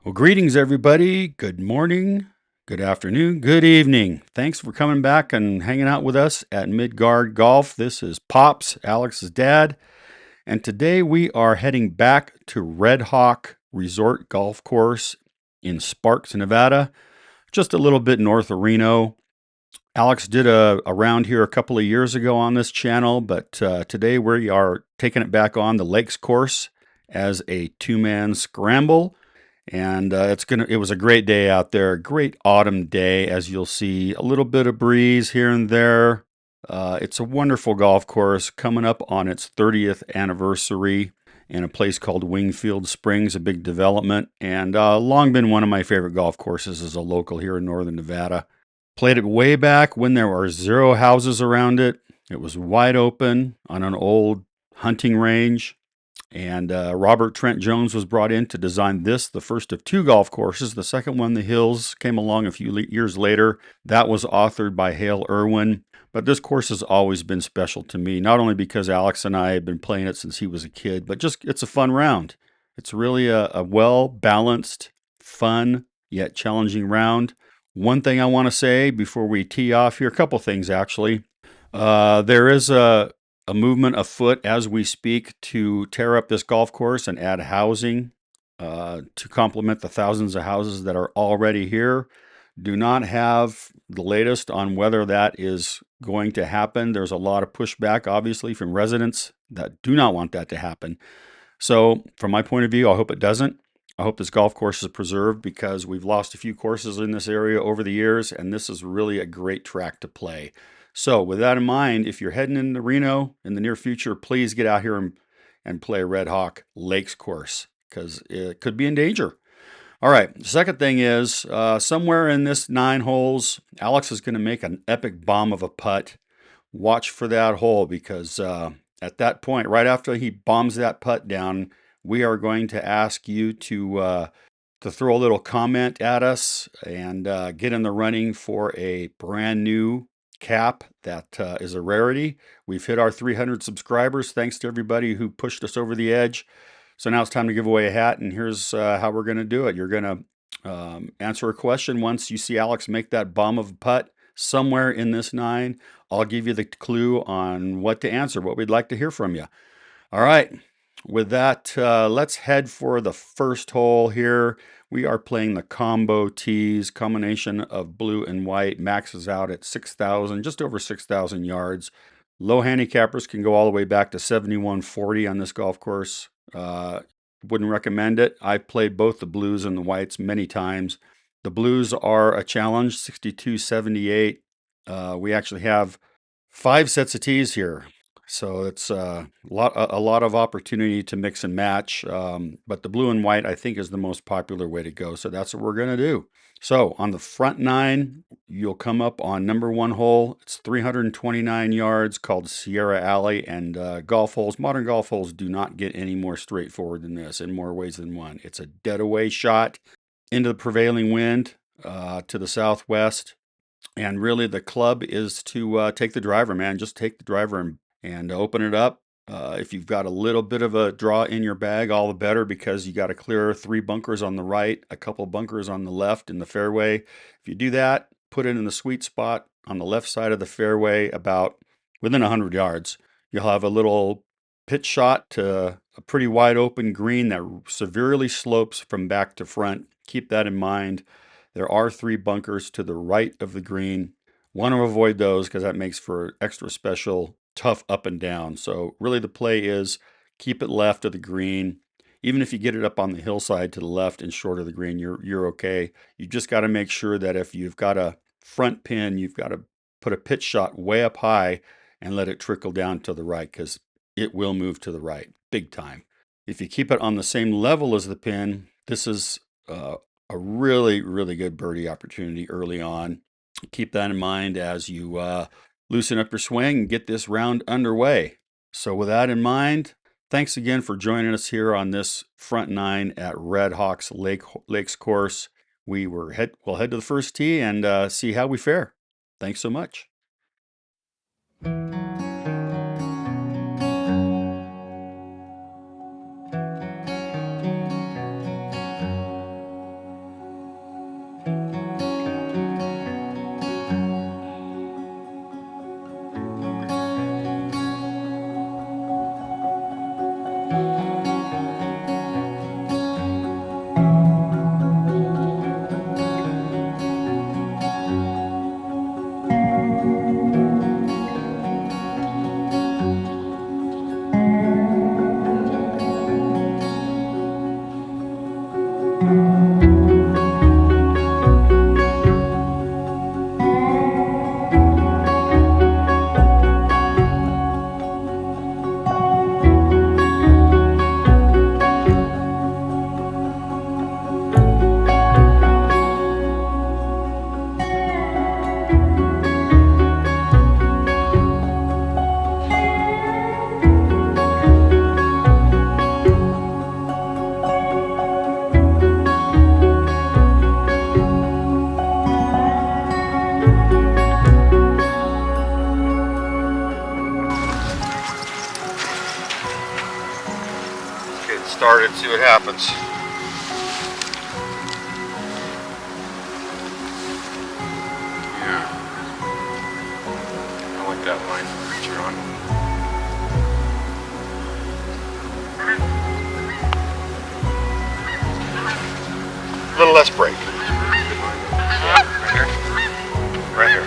Well, greetings, everybody. Good morning, good afternoon, good evening. Thanks for coming back and hanging out with us at Midgard Golf. This is Pops, Alex's dad, and today we are heading back to Red Hawk Resort Golf Course in Sparks, Nevada, just a little bit north of Reno. Alex did a round here a couple of years ago on this channel, but today we are taking it back on the Lakes course as a two-man scramble. And it was a great day out there, a great autumn day, as you'll see. A little bit of breeze here and there. It's a wonderful golf course coming up on its 30th anniversary in a place called Wingfield Springs, a big development, and long been one of my favorite golf courses as a local here in northern Nevada. Played it way back when there were zero houses around it. It was wide open on an old hunting range. And Robert Trent Jones was brought in to design this, the first of two golf courses. The second one, The Hills, came along a few years later. That was authored by Hale Irwin. But this course has always been special to me, not only because Alex and I have been playing it since he was a kid, but just it's a fun round. It's really a well-balanced, fun, yet challenging round. One thing I want to say before we tee off here, a couple things actually. There is a movement afoot as we speak to tear up this golf course and add housing to complement the thousands of houses that are already here. Do not have the latest on whether that is going to happen. There's a lot of pushback, obviously, from residents that do not want that to happen. So, from my point of view, I hope it doesn't. I hope this golf course is preserved because we've lost a few courses in this area over the years, and this is really a great track to play. So, with that in mind, if you're heading into Reno in the near future, please get out here and play Red Hawk Lakes course because it could be in danger. All right, the second thing is somewhere in this 9 holes, Alex is going to make an epic bomb of a putt. Watch for that hole because at that point, right after he bombs that putt down, we are going to ask you to throw a little comment at us and get in the running for a brand new cap that is a rarity. We've hit our 300 subscribers. Thanks to everybody who pushed us over the edge. So now it's time to give away a hat, and here's how we're going to do it. You're going to answer a question once you see Alex make that bomb of a putt somewhere in this 9. I'll give you the clue on what to answer, what we'd like to hear from you. All right. With that, let's head for the first hole here. We are playing the combo tees, combination of blue and white, maxes out at 6,000, just over 6,000 yards. Low handicappers can go all the way back to 7140 on this golf course. Wouldn't recommend it. I've played both the blues and the whites many times. The blues are a challenge, 6278. We actually have 5 sets of tees here. So it's a lot of opportunity to mix and match. But the blue and white, I think, is the most popular way to go. So that's what we're going to do. So on the front 9, you'll come up on number 1 hole. It's 329 yards, called Sierra Alley. And golf holes, modern golf holes, do not get any more straightforward than this in more ways than one. It's a dead away shot into the prevailing wind to the southwest. And really, the club is to take the driver, man. Just take the driver and open it up. If you've got a little bit of a draw in your bag, all the better because you got to clear 3 bunkers on the right, a couple bunkers on the left in the fairway. If you do that, put it in the sweet spot on the left side of the fairway, about within 100 yards. You'll have a little pitch shot to a pretty wide open green that severely slopes from back to front. Keep that in mind. There are 3 bunkers to the right of the green. Want to avoid those because that makes for extra special tough up and down. So really the play is keep it left of the green. Even if you get it up on the hillside to the left and short of the green, you're okay. You just got to make sure that if you've got a front pin, you've got to put a pitch shot way up high and let it trickle down to the right because it will move to the right big time. If you keep it on the same level as the pin, this is a really, really good birdie opportunity early on. Keep that in mind as you loosen up your swing and get this round underway. So with that in mind, thanks again for joining us here on this front 9 at Red Hawks Lakes course. We'll head to the first tee and see how we fare. Thanks so much. started, see what happens. Yeah. I like that line feature on. A little less break. Yeah, right here. Right here.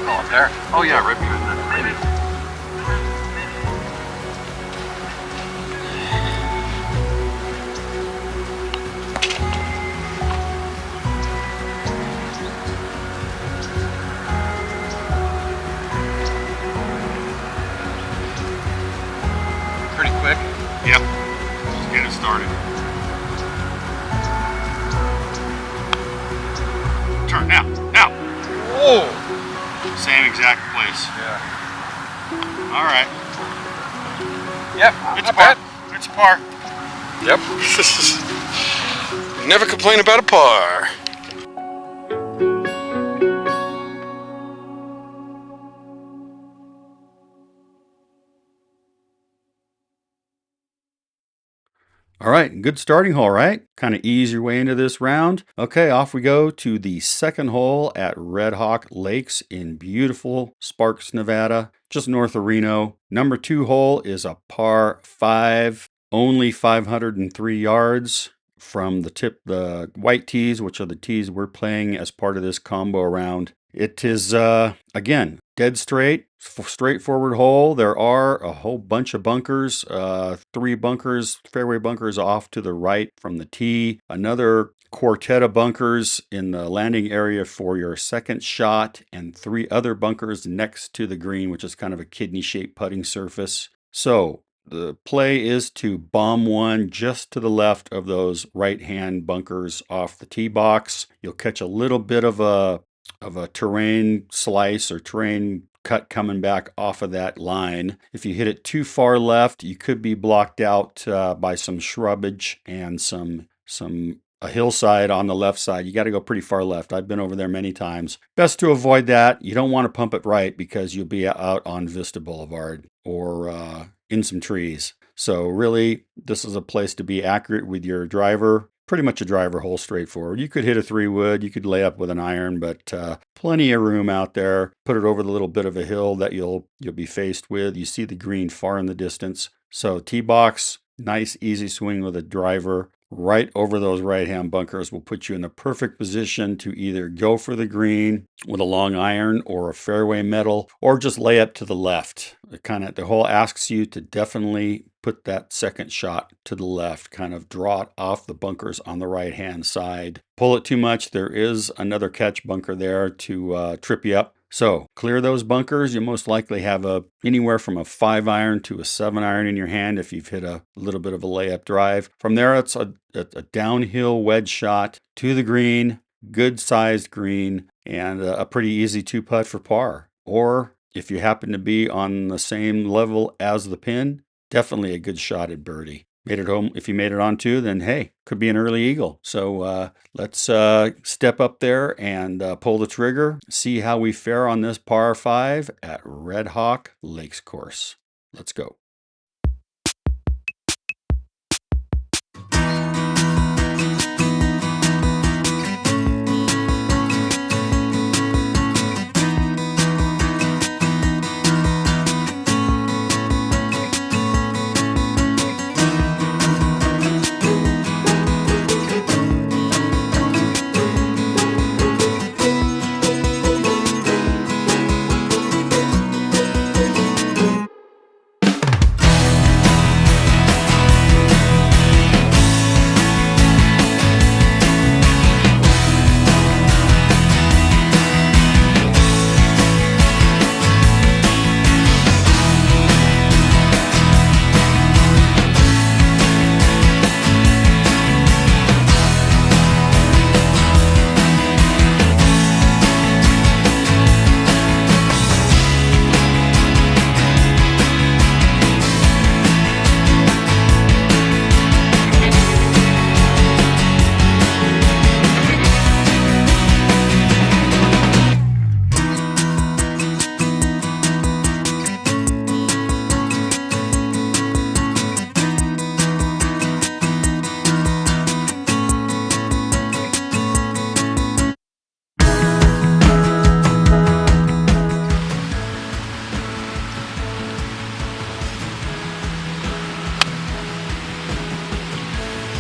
Oh, up there? Oh yeah, right behind that. Maybe. Pretty quick. Yep. Just get it started. Turn now. Now. Whoa. Same exact place. Yeah. All right. Yep. It's a par. It's a par. Yep. Never complain about a par. All right, good starting hole, right? Kind of ease your way into this round. Okay, off we go to the second hole at Red Hawk Lakes in beautiful Sparks, Nevada, just north of Reno. Number 2 hole is a par 5, only 503 yards from the white tees, which are the tees we're playing as part of this combo round. It is, again, dead straight, straightforward hole. There are a whole bunch of bunkers, 3 bunkers, fairway bunkers off to the right from the tee, another quartet of bunkers in the landing area for your second shot, and 3 other bunkers next to the green, which is kind of a kidney-shaped putting surface. So the play is to bomb one just to the left of those right-hand bunkers off the tee box. You'll catch a little bit of a terrain slice or terrain cut coming back off of that line. If you hit it too far left, you could be blocked out by some shrubbage and a hillside on the left side. You got to go pretty far left. I've been over there many times. Best to avoid that. You don't want to pump it right because you'll be out on Vista Boulevard or in some trees. So really, this is a place to be accurate with your driver. Pretty much a driver hole, straightforward. You could hit a 3-wood, you could lay up with an iron, but plenty of room out there. Put it over the little bit of a hill that you'll be faced with. You see the green far in the distance. So tee box, nice easy swing with a driver right over those right-hand bunkers will put you in the perfect position to either go for the green with a long iron or a fairway metal, or just lay up to the left. The hole asks you to definitely put that second shot to the left, kind of draw it off the bunkers on the right-hand side. Pull it too much, there is another catch bunker there to trip you up. So clear those bunkers. You most likely have anywhere from a 5-iron to a 7-iron in your hand if you've hit a little bit of a layup drive. From there, it's a downhill wedge shot to the green, good sized green, and a pretty easy 2-putt for par. Or if you happen to be on the same level as the pin, definitely a good shot at birdie. Made it home. If you made it on 2, then hey, could be an early eagle. So let's step up there and pull the trigger. See how we fare on this par 5 at Red Hawk Lakes course. Let's go.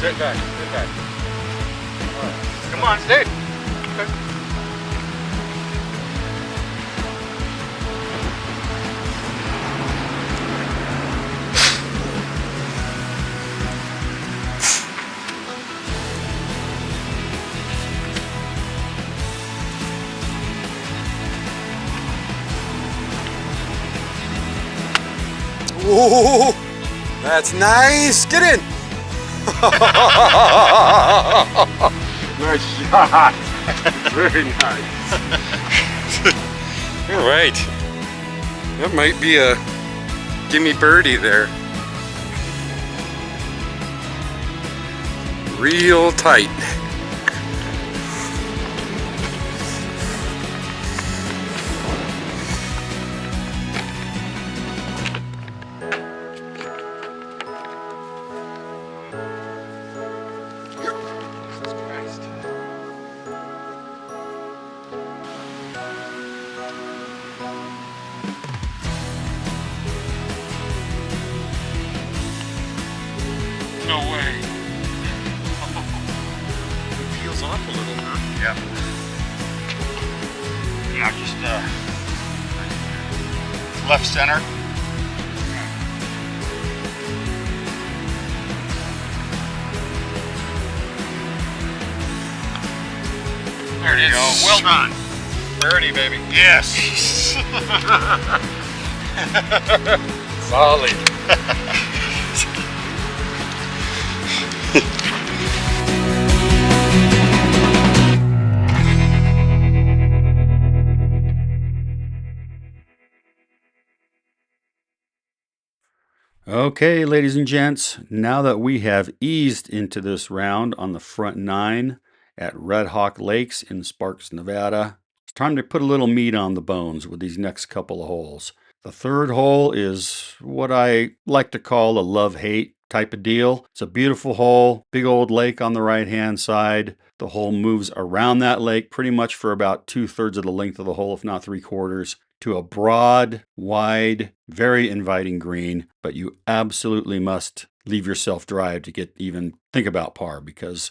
Sit back. Sit back. Come on, stay. Ooh, that's nice. Get in. Nice shot. Very nice. All right. That might be a gimme birdie there. Real tight. No way. It peels off a little, huh? Yeah. Yeah, just left center. There you go. Well done. Birdie, baby. Yes. Solid. Okay, ladies and gents, now that we have eased into this round on the front nine at Red Hawk Lakes in Sparks, Nevada, it's time to put a little meat on the bones with these next couple of holes. The third hole is what I like to call a love-hate type of deal. It's a beautiful hole, big old lake on the right-hand side. The hole moves around that lake pretty much for about 2/3 of the length of the hole, if not 3/4, to a broad, wide, very inviting green, but you absolutely must leave yourself dry to get even think about par, because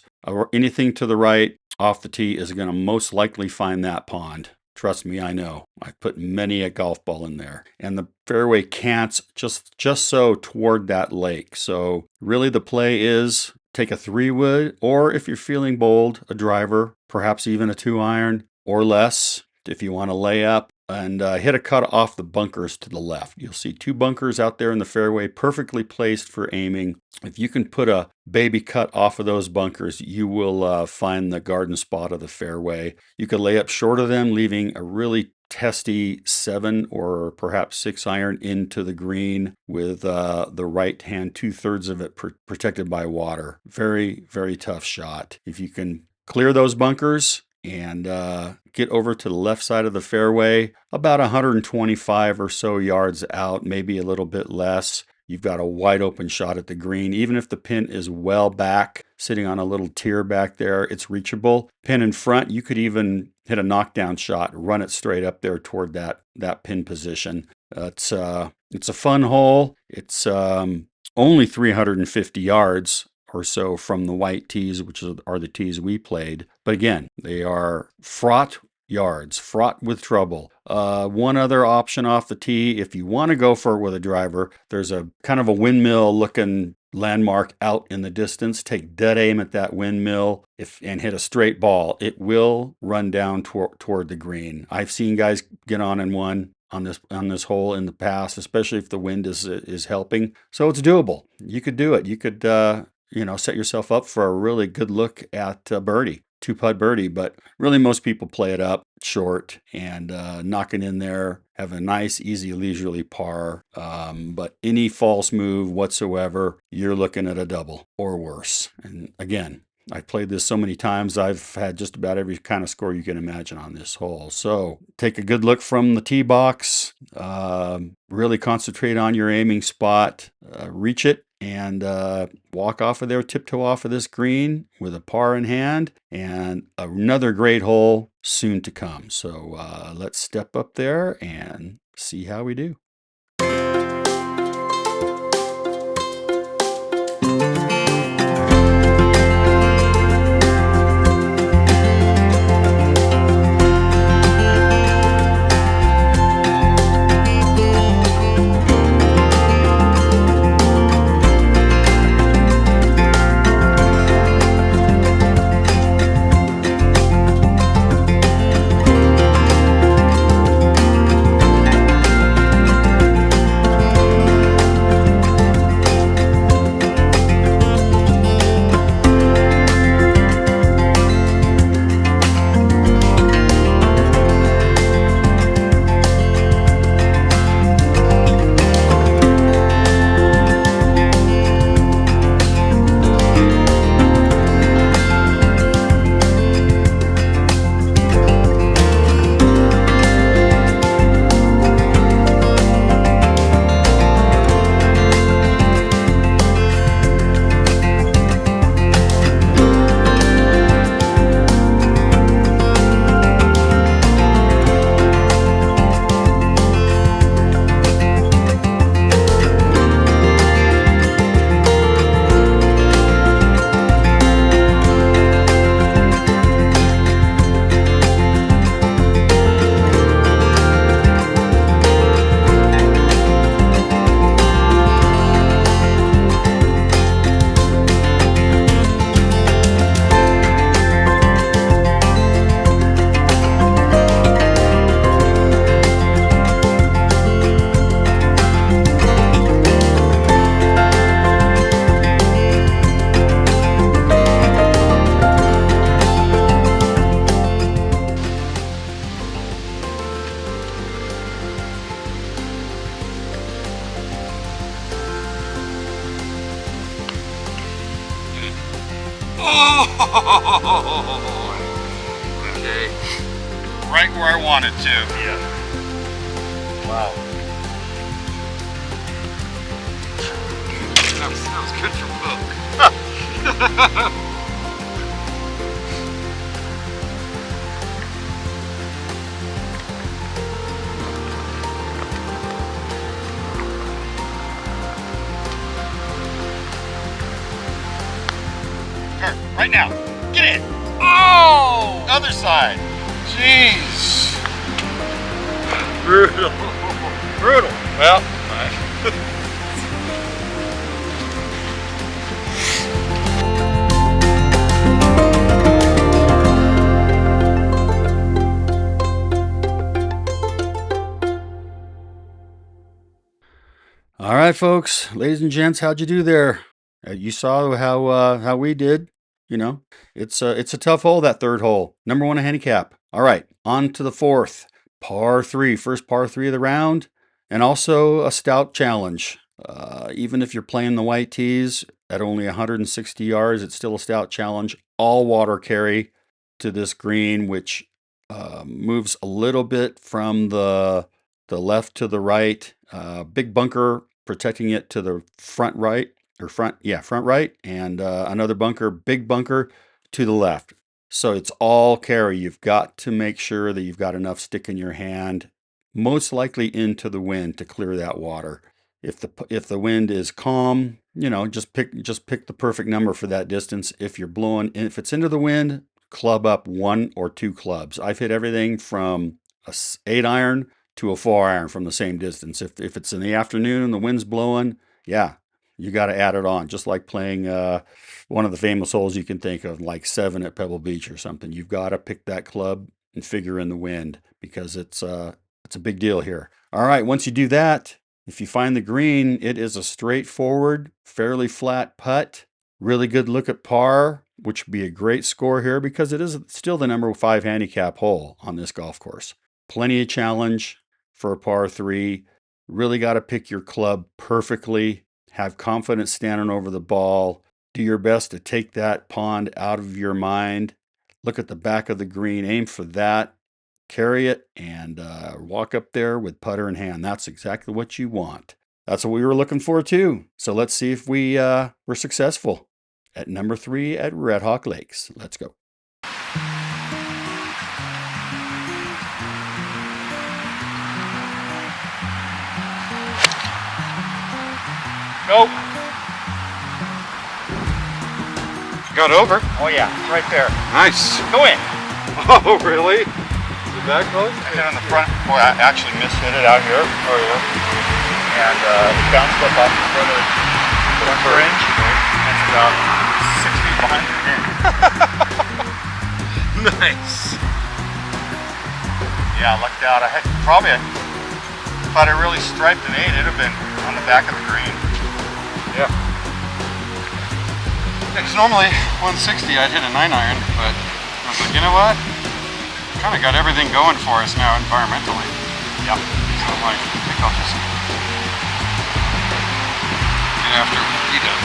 anything to the right off the tee is going to most likely find that pond. Trust me, I know. I've put many a golf ball in there. And the fairway cants just so toward that lake. So really the play is take a 3-wood, or if you're feeling bold, a driver, perhaps even a 2-iron or less if you want to lay up, and hit a cut off the bunkers to the left. You'll see 2 bunkers out there in the fairway, perfectly placed for aiming. If you can put a baby cut off of those bunkers, you will find the garden spot of the fairway. You could lay up short of them, leaving a really testy 7 or perhaps 6-iron into the green with the right hand 2/3 of it protected by water. Very, very tough shot. If you can clear those bunkers and get over to the left side of the fairway, about 125 or so yards out, maybe a little bit less, you've got a wide open shot at the green. Even if the pin is well back, sitting on a little tier back there, it's reachable. Pin in front, you could even hit a knockdown shot, run it straight up there toward that pin position. It's a fun hole. It's only 350 yards or so from the white tees, which are the tees we played. But again, they are fraught yards, fraught with trouble. One other option off the tee, if you want to go for it with a driver, there's a kind of a windmill looking landmark out in the distance. Take dead aim at that windmill and hit a straight ball. It will run down toward the green. I've seen guys get on and one on this hole in the past, especially if the wind is helping. So it's doable. You could do it. You could set yourself up for a really good look at birdie, 2-putt birdie. But really, most people play it up short and knock it in there, have a nice, easy, leisurely par. But any false move whatsoever, you're looking at a double or worse. And again, I've played this so many times, I've had just about every kind of score you can imagine on this hole. So take a good look from the tee box, really concentrate on your aiming spot, reach it, and walk off of there, tiptoe off of this green with a par in hand, and another great hole soon to come. So let's step up there and see how we do. Oh! Okay. Right where I wanted to. Yeah. Wow. That was good for poke. Right now. Get it. Oh! Other side. Jeez. Brutal. Brutal. Well, All right, folks, ladies and gents, how'd you do there? You saw how we did. You know, it's a tough hole, that third hole. Number one handicap. All right, on to the fourth, par three, first par three of the round, and also a stout challenge. Even if you're playing the white tees at only 160 yards, it's still a stout challenge. All water carry to this green, which moves a little bit from the left to the right. Big bunker protecting it to the front right, or front right, and another bunker, big bunker to the left. So it's all carry. You've got to make sure that you've got enough stick in your hand, most likely into the wind, to clear that water. If the wind is calm, just pick the perfect number for that distance. If if it's into the wind, club up 1 or 2 clubs. I've hit everything from a 8-iron to a 4-iron from the same distance. If it's in the afternoon and the wind's blowing, yeah, you got to add it on. Just like playing one of the famous holes you can think of, like 7 at Pebble Beach or something. You've got to pick that club and figure in the wind, because it's a big deal here. All right, once you do that, if you find the green, it is a straightforward, fairly flat putt. Really good look at par, which would be a great score here because it is still the number 5 handicap hole on this golf course. Plenty of challenge for a par 3. Really got to pick your club perfectly. Have confidence standing over the ball. Do your best to take that pond out of your mind. Look at the back of the green. Aim for that. Carry it and walk up there with putter in hand. That's exactly what you want. That's what we were looking for too. So let's see if we were successful at number 3 at Red Hawk Lakes. Let's go. nope. Got over. Oh yeah, right there. Nice. Go in. Oh, really? Is it that close? I hit on the front. Boy, I actually mishit it out here. Oh, yeah. And it bounced up off the front of the fringe. And it's about 6 feet behind the pin. Nice. Yeah, I lucked out. I had probably, if I'd have really striped an 8, it'd have been on the back of the green. Yeah. Because normally 160 I'd hit a 9-iron, but I was like, you know what? Kind of got everything going for us now environmentally. Yeah. So I'm like, I think I'll just get after what he does.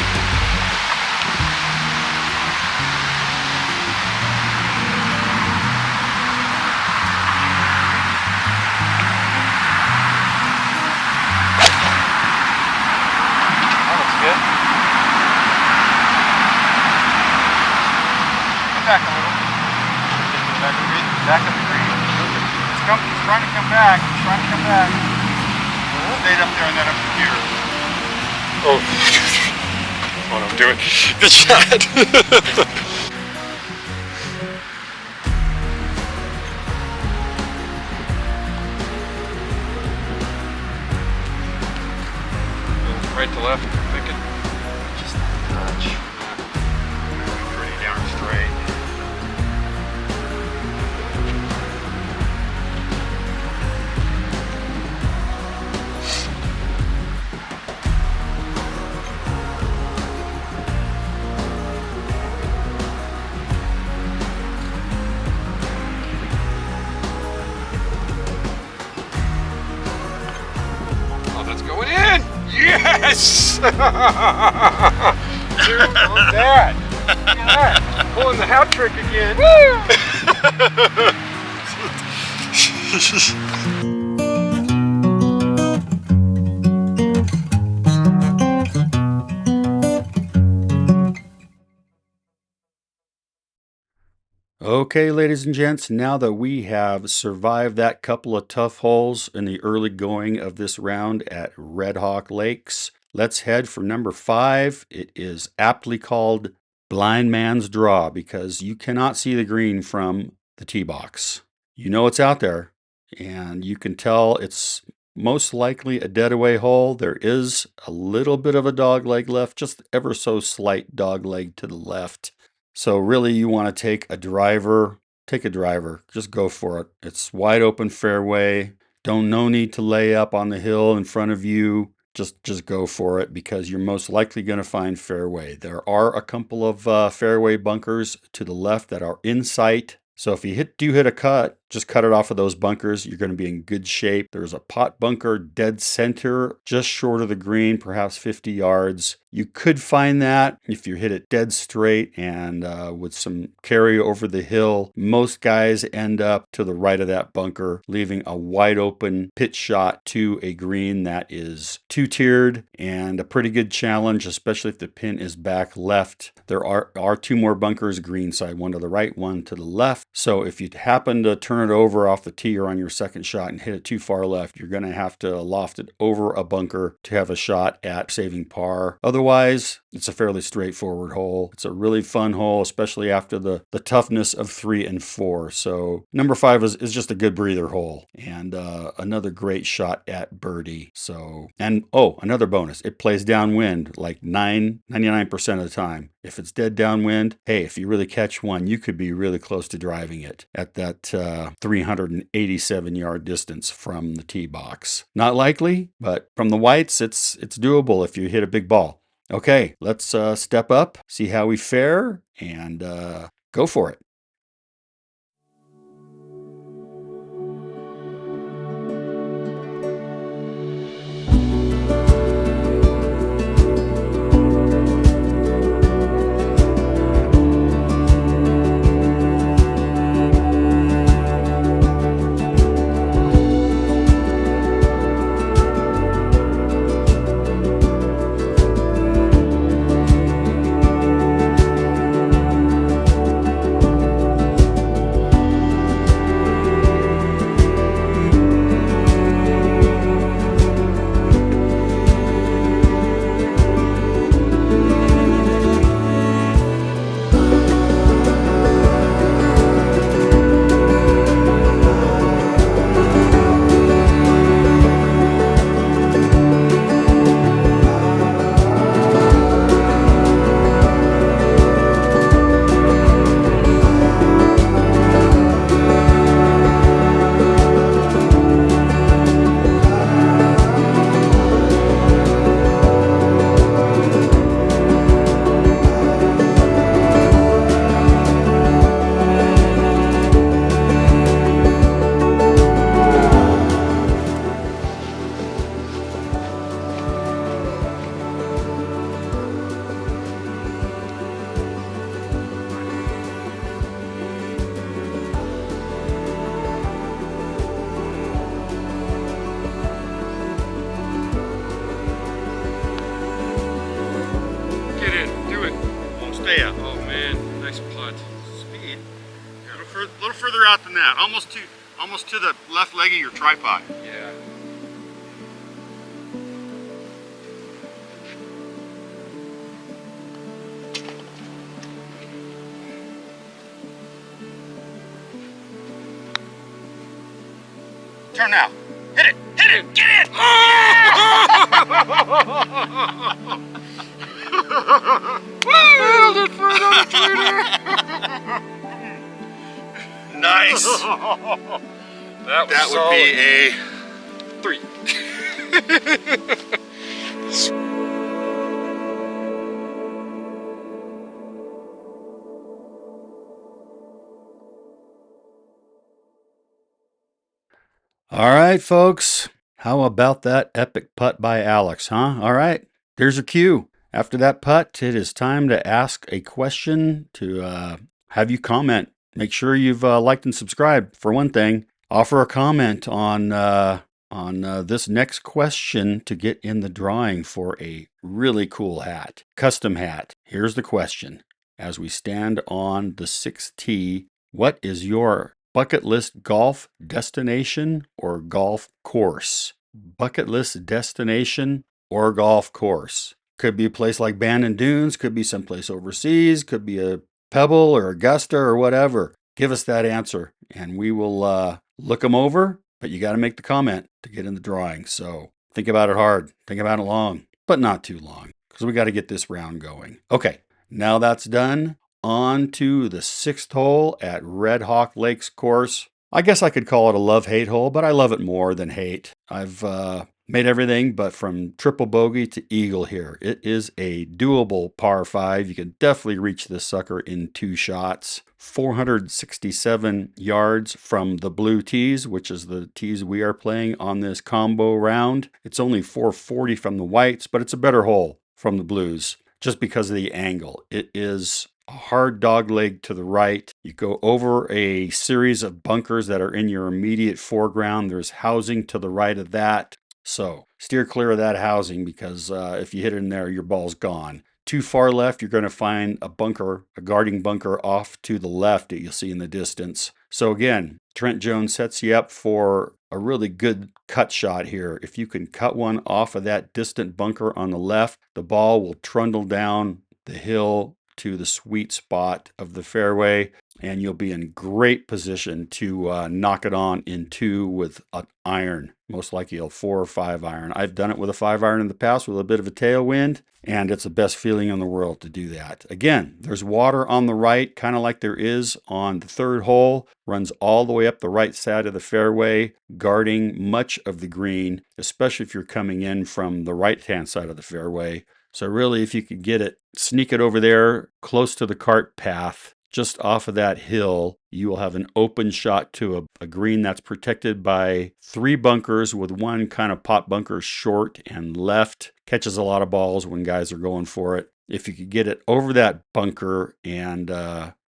That looks good. Get back a little. Back of the green. It's trying to come back. It's trying to come back. Stayed up there and then up here. Oh, that's what I'm doing. Good shot. Right to left, I'm thinking. Just a touch. Pretty darn straight. Oh, that's going in! Yes! Dude, look at that! Look at that! hat trick again. Okay, ladies and gents, now that we have survived that couple of tough holes in the early going of this round at Red Hawk Lakes, let's head for number 5. It is aptly called Blind Man's Draw because you cannot see the green from the tee box. You know it's out there, and you can tell it's most likely a dead away hole. There is a little bit of a dog leg left, just ever so slight dog leg to the left. So really you want to take a driver, just go for it. It's wide open fairway. No need to lay up on the hill in front of you. Just go for it because you're most likely going to find fairway. There are a couple of fairway bunkers to the left that are in sight. So if you do hit a cut, just cut it off of those bunkers. You're going to be in good shape. There's a pot bunker dead center, just short of the green, perhaps 50 yards. You could find that if you hit it dead straight and with some carry over the hill. Most guys end up to the right of that bunker, leaving a wide open pitch shot to a green that is two-tiered and a pretty good challenge, especially if the pin is back left. There are 2 more bunkers, green side, one to the right, one to the left. So if you happen to turn it over off the tee or on your second shot and hit it too far left, you're going to have to loft it over a bunker to have a shot at saving par. Otherwise, it's a fairly straightforward hole. It's a really fun hole, especially after the toughness of 3 and 4. So number 5 is just a good breather hole and another great shot at birdie. So, and another bonus, it plays downwind like 99% of the time. If it's dead downwind, hey, if you really catch one, you could be really close to driving it at that 387-yard distance from the tee box. Not likely, but from the whites, it's doable if you hit a big ball. Okay, let's step up, see how we fare, and go for it. Oh man, nice putt. Speed. A little further out than that. Almost to the left leg of your tripod. Yeah. Turn now. Hit it! Hit it! Get it! Nailed it for another tweeter! Nice! That would be a 3. All right, folks. How about that epic putt by Alex, huh? All right, there's your cue. After that putt, it is time to ask a question to have you comment. Make sure you've liked and subscribed. For one thing, offer a comment on this next question to get in the drawing for a really cool hat, custom hat. Here's the question. As we stand on the 6th tee, what is your bucket list golf destination or golf course? Bucket list destination or golf course. Could be a place like Bandon Dunes, could be someplace overseas, could be a Pebble or Augusta or whatever. Give us that answer and we will look them over, but you got to make the comment to get in the drawing. So think about it hard, think about it long, but not too long because we got to get this round going. Okay, now that's done. On to the 6th hole at Red Hawk Lakes course. I guess I could call it a love-hate hole, but I love it more than hate. I've made everything but from triple bogey to eagle here. It is a doable par 5. You can definitely reach this sucker in 2 shots. 467 yards from the blue tees, which is the tees we are playing on this combo round. It's only 440 from the whites, but it's a better hole from the blues just because of the angle. It is a hard dog leg to the right. You go over a series of bunkers that are in your immediate foreground. There's housing to the right of that. So steer clear of that housing because if you hit it in there, your ball's gone. Too far left, you're going to find a bunker, a guarding bunker off to the left that you'll see in the distance. So again, Trent Jones sets you up for a really good cut shot here. If you can cut one off of that distant bunker on the left, the ball will trundle down the hill to the sweet spot of the fairway, and you'll be in great position to knock it on in 2 with an iron, most likely a 4 or 5 iron. I've done it with a 5 iron in the past with a bit of a tailwind, and it's the best feeling in the world to do that. Again, there's water on the right, kind of like there is on the 3rd hole, runs all the way up the right side of the fairway, guarding much of the green, especially if you're coming in from the right-hand side of the fairway. So really, if you could get it, sneak it over there close to the cart path, just off of that hill, you will have an open shot to a green that's protected by 3 bunkers with one kind of pot bunker short and left. Catches a lot of balls when guys are going for it. If you could get it over that bunker and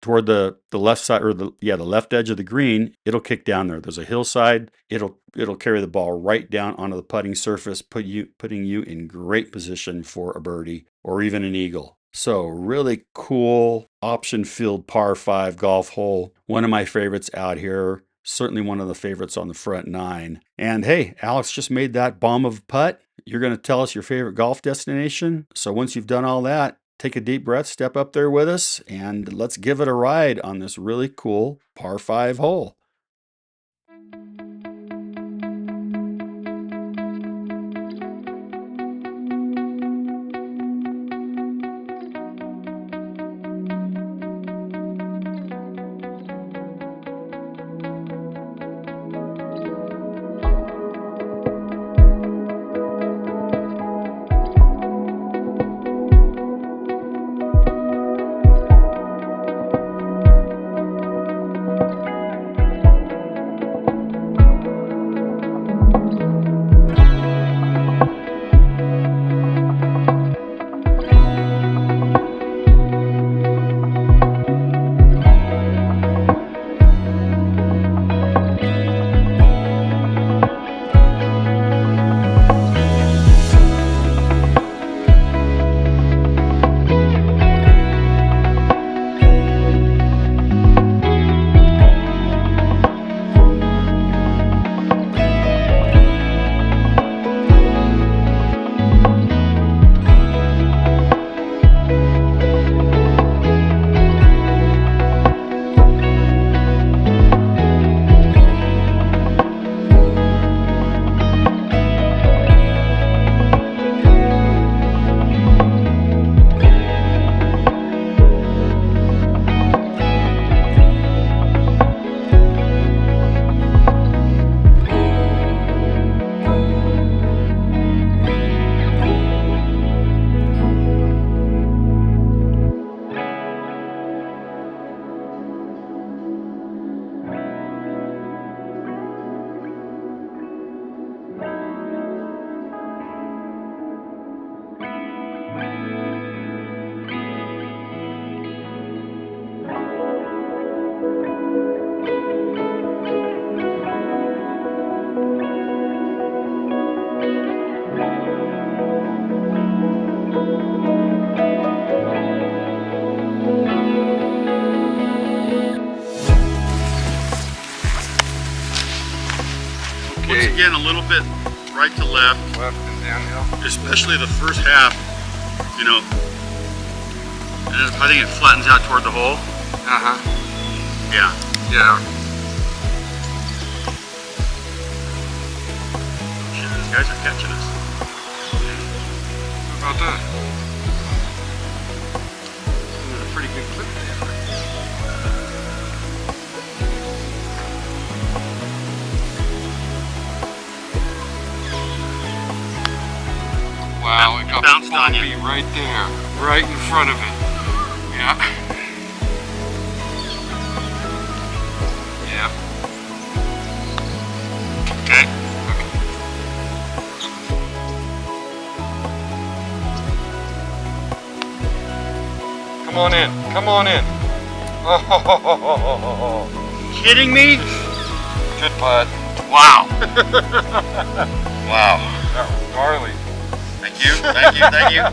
toward the left side or the left edge of the green, it'll kick down there. There's a hillside. It'll carry the ball right down onto the putting surface, putting you in great position for a birdie or even an eagle. So really cool option field par 5 golf hole. One of my favorites out here. Certainly one of the favorites on the front 9. And hey, Alex just made that bomb of a putt. You're going to tell us your favorite golf destination. So once you've done all that, take a deep breath, step up there with us, and let's give it a ride on this really cool par 5 hole. again a little bit right to left. Left and downhill. Especially the first half, you know. And then I think it flattens out toward the hole. Uh-huh. Yeah. Yeah. Shit, these guys are catching us. How about that? This is a pretty good clip there. Wow, it got Bounced on you. right there, right in front of it. Yeah. Yeah. Okay. Come on in. Come on in. Oh, Kidding me? good putt. Wow. Wow. That was gnarly. Thank you, thank you, thank you.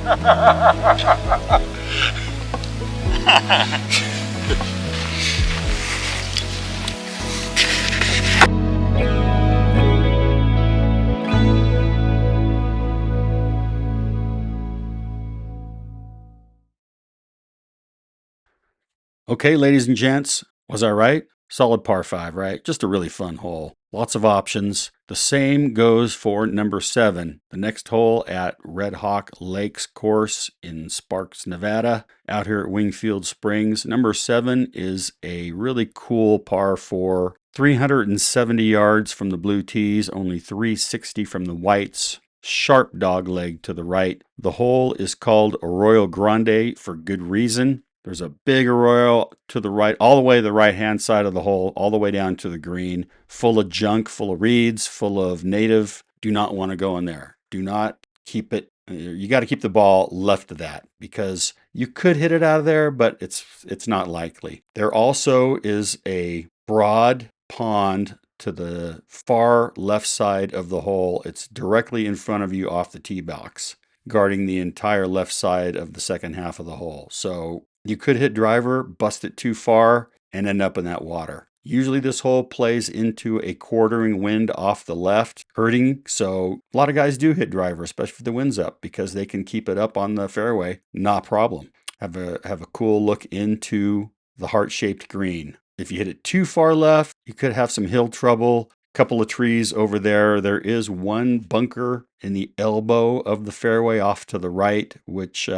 Okay, ladies and gents, was I right? Solid par 5, right? Just a really fun hole. Lots of options. The same goes for number 7, the next hole at Red Hawk Lakes course in Sparks, Nevada, out here at Wingfield Springs. Number 7 is a really cool par 4, 370 yards from the blue tees, only 360 from the whites. Sharp dog leg to the right. The hole is called Arroyo Grande for good reason. There's a big arroyo to the right, all the way to the right-hand side of the hole, all the way down to the green, full of junk, full of reeds, full of native. Do not want to go in there. Do not keep it. You got to keep the ball left of that because you could hit it out of there, but it's not likely. There also is a broad pond to the far left side of the hole. It's directly in front of you off the tee box, guarding the entire left side of the second half of the hole. So you could hit driver, bust it too far, and end up in that water. Usually this hole plays into a quartering wind off the left, hurting. So a lot of guys do hit driver, especially if the wind's up, because they can keep it up on the fairway. Not a problem. Have a cool look into the heart-shaped green. If you hit it too far left, you could have some hill trouble. Couple of trees over there. There is one bunker in the elbow of the fairway off to the right, which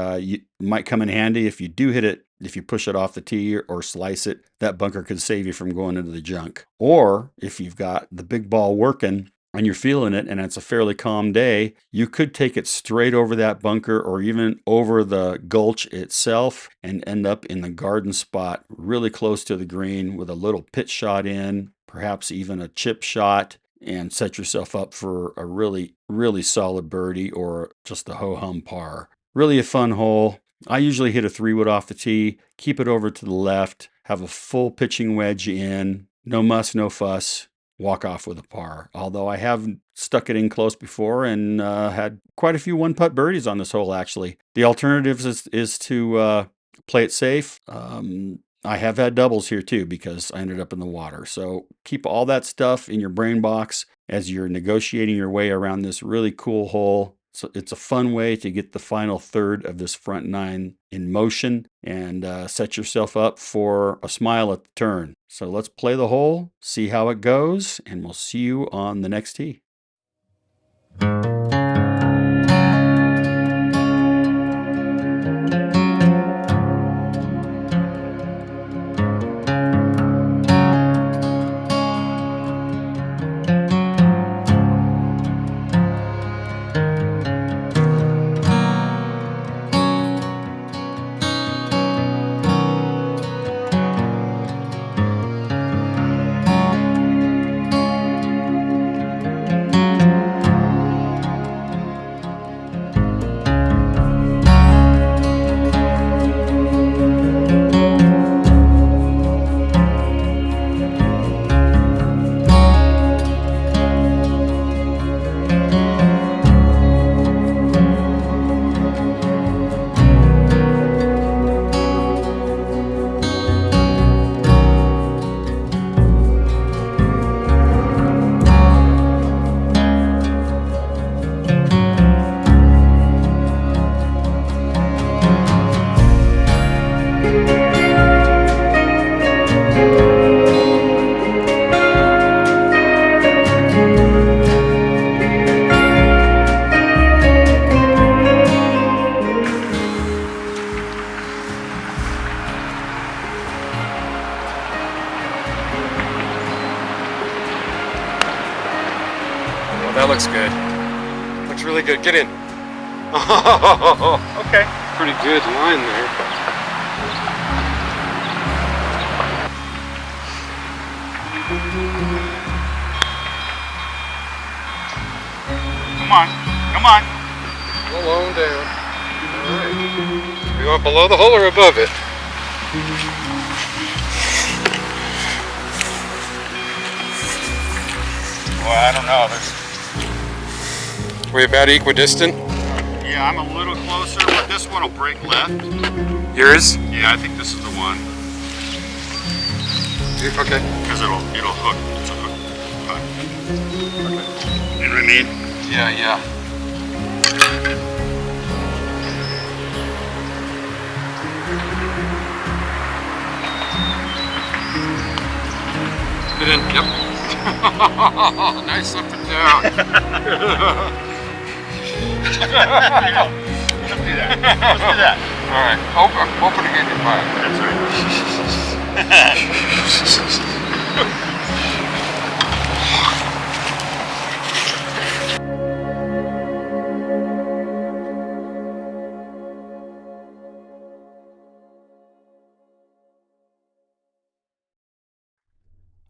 might come in handy if you do hit it. If you push it off the tee or slice it, that bunker could save you from going into the junk. Or if you've got the big ball working and you're feeling it and it's a fairly calm day, you could take it straight over that bunker or even over the gulch itself and end up in the garden spot really close to the green with a little pitch shot in, perhaps even a chip shot, and set yourself up for a really, really solid birdie or just a ho-hum par. Really a fun hole. I usually hit a 3-wood off the tee, keep it over to the left, have a full pitching wedge in, no muss, no fuss, walk off with a par. Although I have stuck it in close before and had quite a few one-putt birdies on this hole, actually. The alternative is to play it safe. I have had doubles here too because I ended up in the water. So keep all that stuff in your brain box as you're negotiating your way around this really cool hole. So it's a fun way to get the final third of this front 9 in motion and set yourself up for a smile at the turn. So let's play the hole, see how it goes, and we'll see you on the next tee. looks good. Looks really good. Get in. Okay. Pretty good line there. Come on. Come on. Low and down. Alright. We want below the hole or above it? Well, I don't know. We about equidistant? Yeah, I'm a little closer, but this one will break left. Yours? Yeah, I think this is the one. Okay. Because it'll hook. It's a hook. Cut. You know what I mean? Yeah, yeah. Get in. Yep. Nice up and down. Let's do that. Let's do that. All right. Open again your mind. That's right.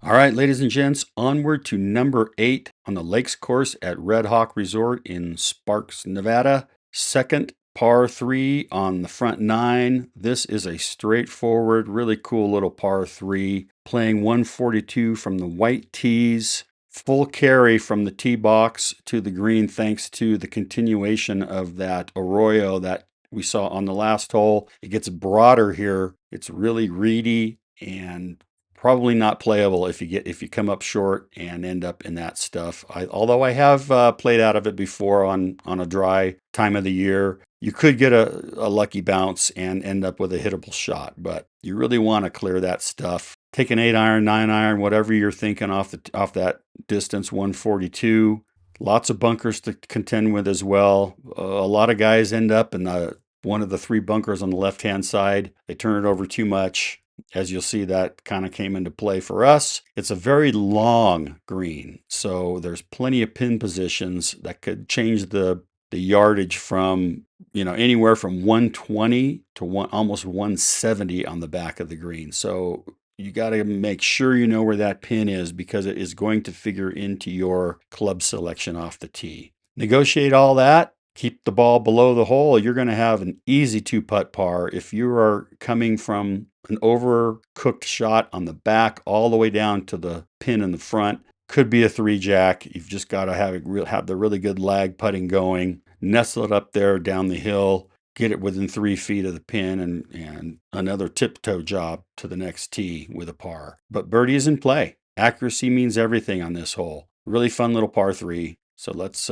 All right, ladies and gents, onward to number 8 on the Lakes course at Red Hawk Resort in Sparks, Nevada. Second, par 3 on the front 9. This is a straightforward, really cool little par 3, playing 142 from the white tees. Full carry from the tee box to the green thanks to the continuation of that arroyo that we saw on the last hole. It gets broader here. It's really reedy and probably not playable if you come up short and end up in that stuff. Although I have played out of it before on a dry time of the year. You could get a lucky bounce and end up with a hittable shot, but you really want to clear that stuff. Take an 8-iron, 9-iron, whatever you're thinking off that distance, 142. Lots of bunkers to contend with as well. A lot of guys end up in one of the 3 bunkers on the left-hand side. They turn it over too much. As you'll see, that kind of came into play for us. It's a very long green, so there's plenty of pin positions that could change the yardage from anywhere from 120 to almost 170 on the back of the green. So you got to make sure you know where that pin is because it is going to figure into your club selection off the tee. Negotiate all that. Keep the ball below the hole. You're going to have an easy 2-putt par. If you are coming from an overcooked shot on the back all the way down to the pin in the front, could be a 3-jack. You've just got to have the really good lag putting going. Nestle it up there down the hill. Get it within 3 feet of the pin and another tiptoe job to the next tee with a par. But birdie is in play. Accuracy means everything on this hole. Really fun little par 3. So let's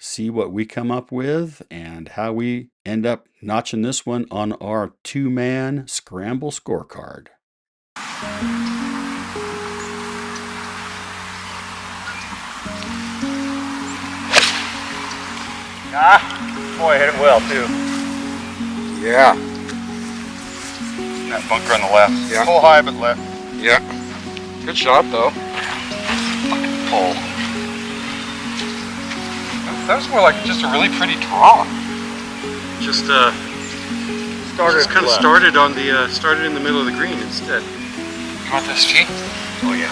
see what we come up with and how we end up notching this one on our 2-man Scramble scorecard. Boy, hit it well too. Yeah. That bunker on the left. Yeah. Full high but left. Yeah. Good shot though. Pull. That was more like just a really pretty draw. Just Started on the started in the middle of the green instead. You want this tee? Oh yeah.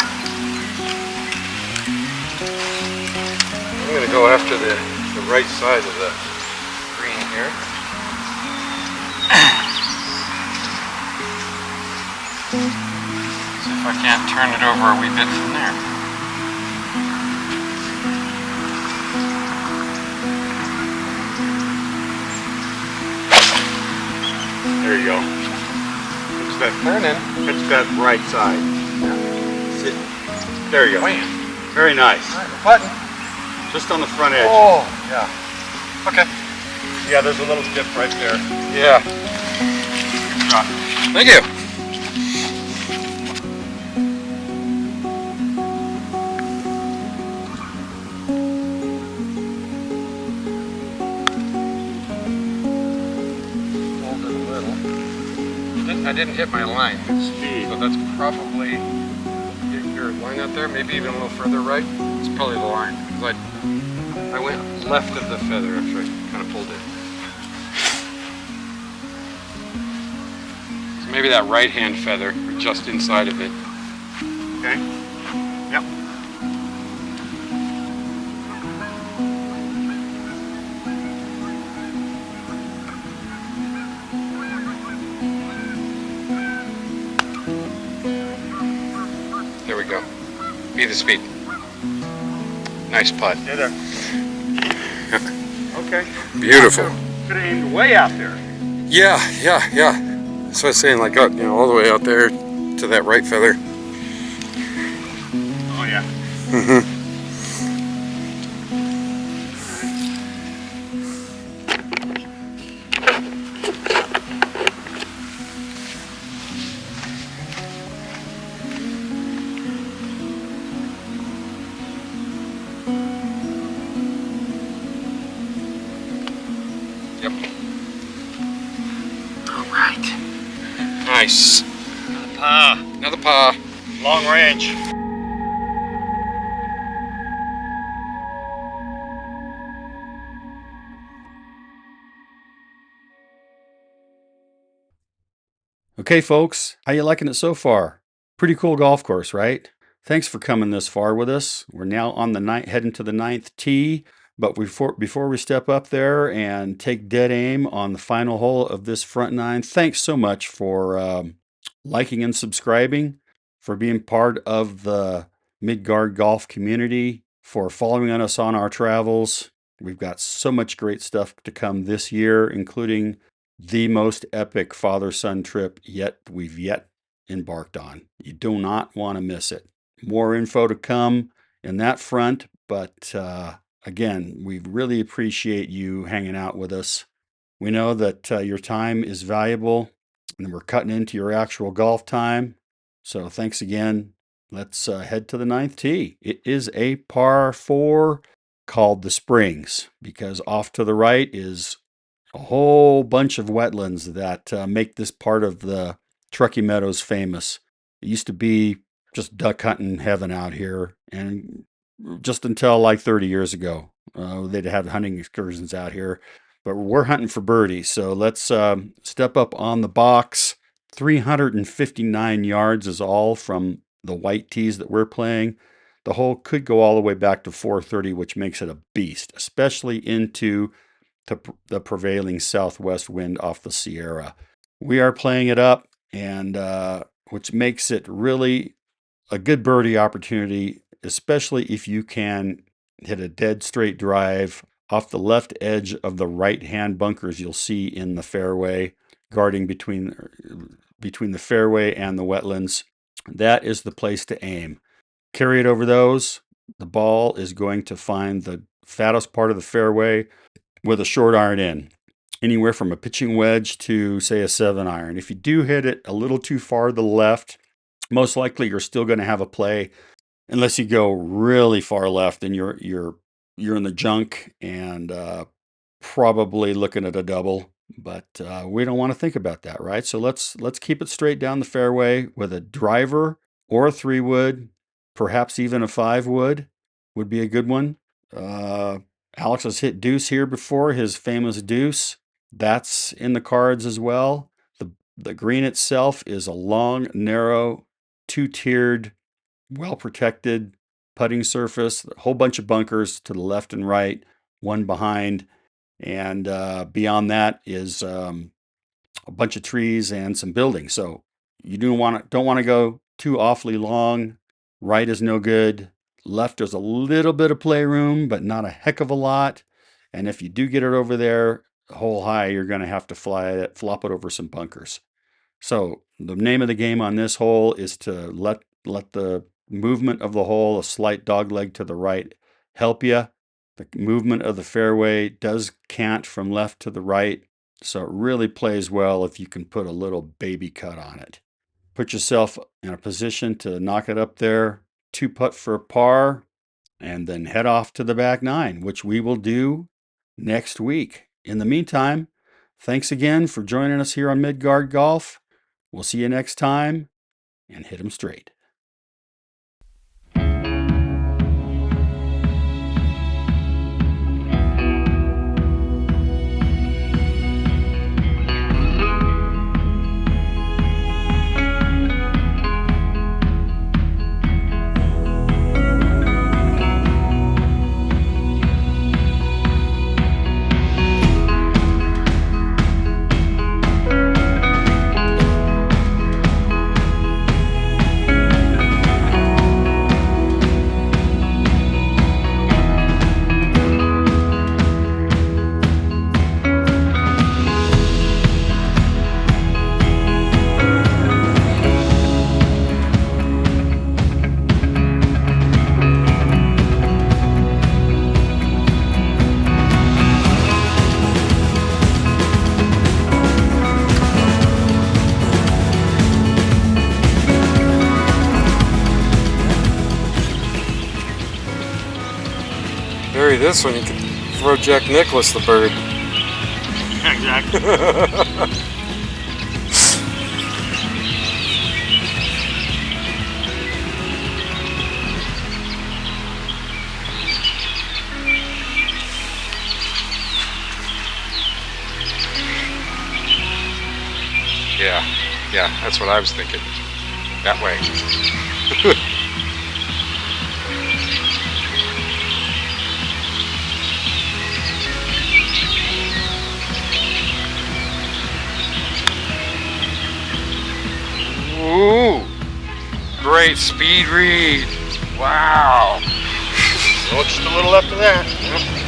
I'm gonna go after the right side of the green here. See if I can't turn it over a wee bit from there. There you go. It's that turning. It's that right side. Sit. There you go. Wham. Very nice. Alright, button. Just on the front edge. Oh, yeah. Okay. Yeah, there's a little dip right there. Yeah. Good shot. Thank you. Hold it a little. I didn't hit my line. Speed. So that's probably your line out there, maybe even a little further right. It's probably the line. 'Cause I went left of the feather after I kind of pulled it. So maybe that right hand feather, or just inside of it. Okay. Yep. There we go. Be the speed. Nice putt. Stay there. Okay. Beautiful. Could have aimed way out there. Yeah. That's what I was saying, like, all the way out there to that right feather. Oh yeah. Mm-hmm. Yep. All right. Nice. Another par. Long range. Okay, folks, how you liking it so far? Pretty cool golf course, right? Thanks for coming this far with us. We're now on the heading to the 9th tee. But before we step up there and take dead aim on the final hole of this front nine, thanks so much for liking and subscribing, for being part of the Midgard golf community, for following us on our travels. We've got so much great stuff to come this year, including the most epic father-son trip we've yet embarked on. You do not want to miss it. More info to come in that front, but again, we really appreciate you hanging out with us. We know that your time is valuable, and we're cutting into your actual golf time. So thanks again. Let's head to the 9th tee. It is a par 4 called the Springs, because off to the right is a whole bunch of wetlands that make this part of the Truckee Meadows famous. It used to be just duck hunting heaven out here, and just until like 30 years ago, they'd have hunting excursions out here. But we're hunting for birdies, so let's step up on the box. 359 yards is all from the white tees that we're playing. The hole could go all the way back to 430, which makes it a beast, especially into the prevailing southwest wind off the Sierra. We are playing it up, and which makes it really a good birdie opportunity, especially if you can hit a dead straight drive off the left edge of the right-hand bunkers you'll see in the fairway, guarding between the fairway and the wetlands. That is the place to aim. Carry it over those. The ball is going to find the fattest part of the fairway with a short iron in, anywhere from a pitching wedge to, say, a 7-iron. If you do hit it a little too far to the left, most likely you're still going to have a play, unless you go really far left and you're in the junk and probably looking at a double. But we don't want to think about that, right? So let's keep it straight down the fairway with a driver or a 3-wood, perhaps even a 5-wood would be a good one. Alex has hit deuce here before, his famous deuce. That's in the cards as well. The green itself is a long, narrow, 2-tiered, well-protected putting surface, a whole bunch of bunkers to the left and right, one behind. And beyond that is a bunch of trees and some buildings. So you don't want to go too awfully long. Right is no good. Left, there's a little bit of playroom, but not a heck of a lot. And if you do get it over there, hole high, you're going to have to flop it over some bunkers. So the name of the game on this hole is to let the movement of the hole, a slight dogleg to the right, help you. The movement of the fairway does cant from left to the right, so it really plays well if you can put a little baby cut on it. Put yourself in a position to knock it up there, 2-putt for a par, and then head off to the back nine, which we will do next week. In the meantime, thanks again for joining us here on Midgard Golf. We'll see you next time, and hit 'em straight. carry this one, you could throw Jack Nicklaus the bird. Exactly. Yeah, that's what I was thinking. That way. Ooh, great speed read. Wow. Well, just a little left of that. Yep.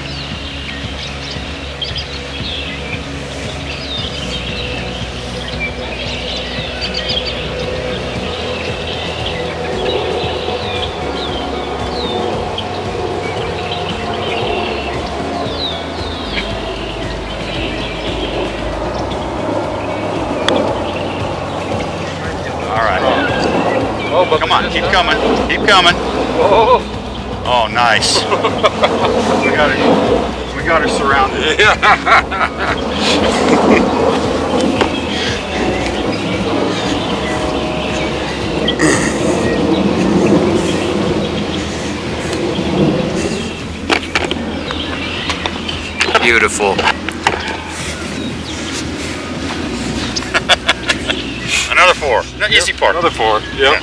Oh, but Come on, keep coming. Keep coming. Oh, Oh, nice. We got her surrounded. beautiful. Another 4. Easy part. Another 4. Yep.